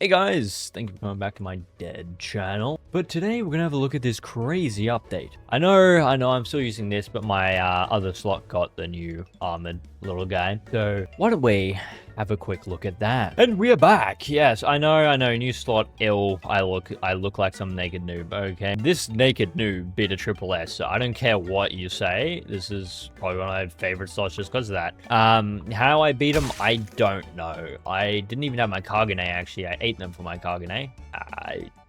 Hey guys, thank you for coming back to my dead channel. But today we're gonna have a look at this crazy update. I know I'm still using this, but my other slot got the new armored little guy. So why don't we have a quick look at that? And we are back. Yes, I know, new slot, ill. I look like some naked noob, okay? This naked noob beat a triple S, so I don't care what you say. This is probably one of my favorite slots just because of that. How I beat him, I don't know. I didn't even have my Kagane, actually. I ate them for my Kagane.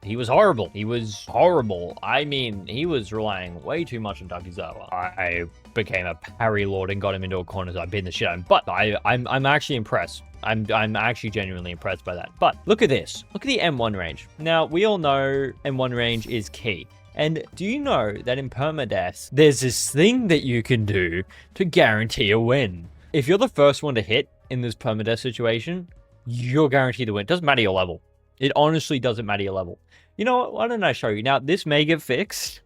He was horrible. He was horrible. I mean, he was relying way too much on Takizawa. I became a parry lord and got him into a corner, so I beat the shit out of him. But I'm actually impressed. I'm actually genuinely impressed by that. But look at this. Look at the M1 range. Now, we all know M1 range is key. And do you know that in permadeath, there's this thing that you can do to guarantee a win? If you're the first one to hit in this permadeath situation, you're guaranteed to win. It doesn't matter your level. It honestly doesn't matter your level. You know what? Why don't I show you? Now, this may get fixed.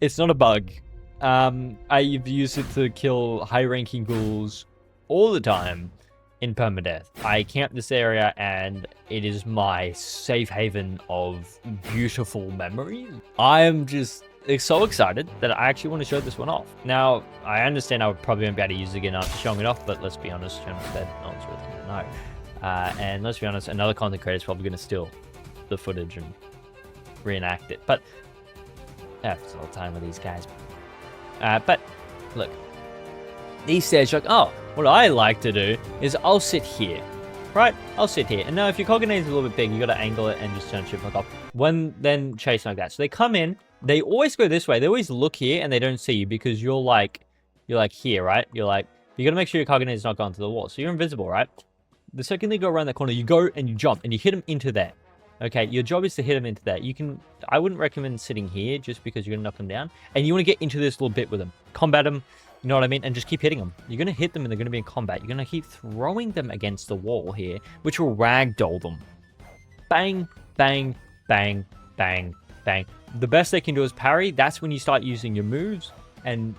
It's not a bug. I've used it to kill high-ranking ghouls all the time in permadeath. I camp this area, and it is my safe haven of beautiful memories. I am just so excited that I actually want to show this one off. Now, I understand I probably won't be able to use it again after showing it off, but let's be honest, channel's dead. No one's really going to know. And let's be honest, another content creator is probably going to steal the footage and reenact it. But that's all the time with these guys. But look, these stairs, like, oh, what I like to do is I'll sit here, right? I'll sit here. And now if your Kagane is a little bit big, you got to angle it and just turn shit back up. Then chase like that. So they come in, they always go this way. They always look here and they don't see you because you're like here, right? You got to make sure your Kagane is not going to the wall. So you're invisible, right? The second they go around that corner, you go and you jump and you hit them into there. Okay, your job is to hit them into that. I wouldn't recommend sitting here just because you're going to knock them down. And you want to get into this little bit with them. Combat them, you know what I mean? And just keep hitting them. You're going to hit them and they're going to be in combat. You're going to keep throwing them against the wall here, which will ragdoll them. Bang, bang, bang, bang, bang. The best they can do is parry. That's when you start using your moves. And,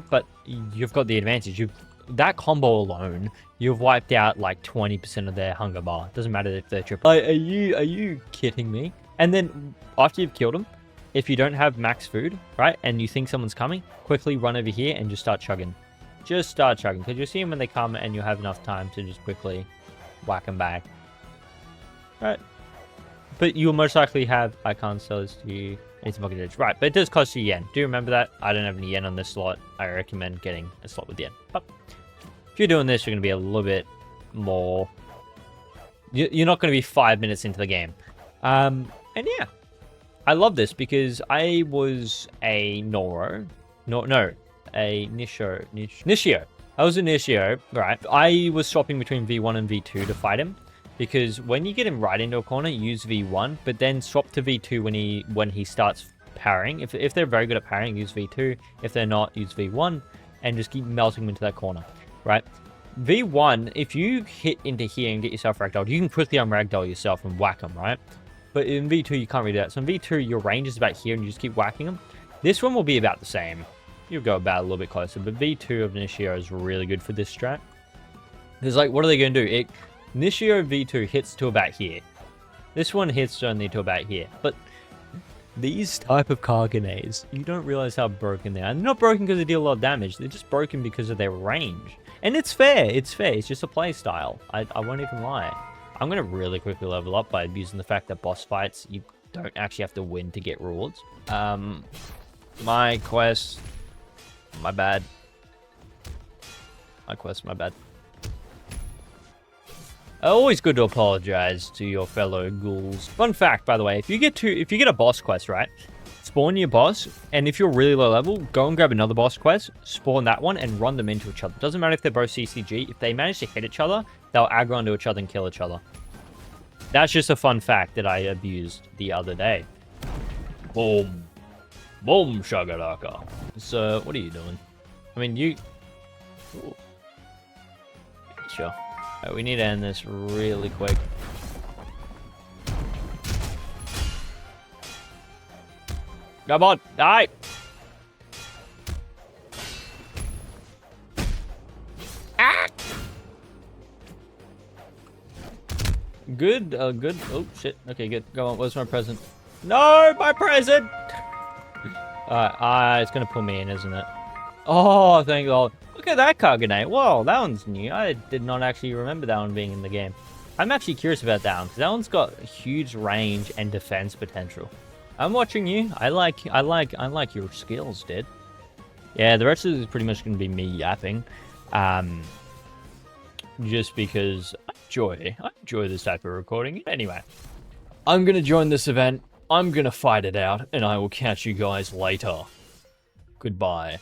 but you've got the advantage. That combo alone, you've wiped out like 20% of their hunger bar. Doesn't matter if they're triple. Are you kidding me? And then after you've killed them, if you don't have max food, right, and you think someone's coming, quickly run over here and just start chugging. Just start chugging, because you'll see them when they come and you'll have enough time to just quickly whack them back. Right. But you'll most likely have, I can't sell this to you. It's fucking edge. Right, but it does cost you yen. Do you remember that? I don't have any yen on this slot. I recommend getting a slot with yen. But if you're doing this, you're going to be a little bit more... You're not going to be 5 minutes into the game. And yeah, I love this because I was a Noro. A Nishio. I was a Nishio, right? I was swapping between V1 and V2 to fight him. Because when you get him right into a corner, use V1, but then swap to V2 when he starts parrying. If they're very good at parrying, use V2. If they're not, use V1, and just keep melting them into that corner, right? V1, if you hit into here and get yourself ragdolled, you can quickly unragdoll yourself and whack them, right? But in V2, you can't really do that. So in V2, your range is about here, and you just keep whacking them. This one will be about the same. You'll go about a little bit closer, but V2 of Nishio is really good for this strat. Because, like, what are they going to do? Nishio V2 hits to about here. This one hits only to about here. But these type of Kaganes, you don't realize how broken they are. And they're not broken because they deal a lot of damage. They're just broken because of their range. And it's fair. It's fair. It's just a play style. I won't even lie. I'm going to really quickly level up by abusing the fact that boss fights, you don't actually have to win to get rewards. My quest. My bad. My bad. Always good to apologize to your fellow ghouls. Fun fact, by the way, if you get a boss quest, right? Spawn your boss, and if you're really low level, go and grab another boss quest, spawn that one, and run them into each other. Doesn't matter if they're both CCG. If they manage to hit each other, they'll aggro onto each other and kill each other. That's just a fun fact that I abused the other day. Boom. Boom, shagaraka. So, what are you doing? I mean, you... Ooh. Sure. Right, we need to end this really quick. Come on, die! Ah! good, good. Oh, shit. Okay, good. Go on, where's my present? No, my present! It's gonna pull me in, isn't it? Oh, thank God. Look at that Kagane. Whoa, that one's new. I did not actually remember that one being in the game. I'm actually curious about that one, because that one's got huge range and defense potential. I'm watching you. I like your skills, dude. Yeah, the rest of this is pretty much going to be me yapping. Just because I enjoy this type of recording. Anyway, I'm going to join this event. I'm going to fight it out, and I will catch you guys later. Goodbye.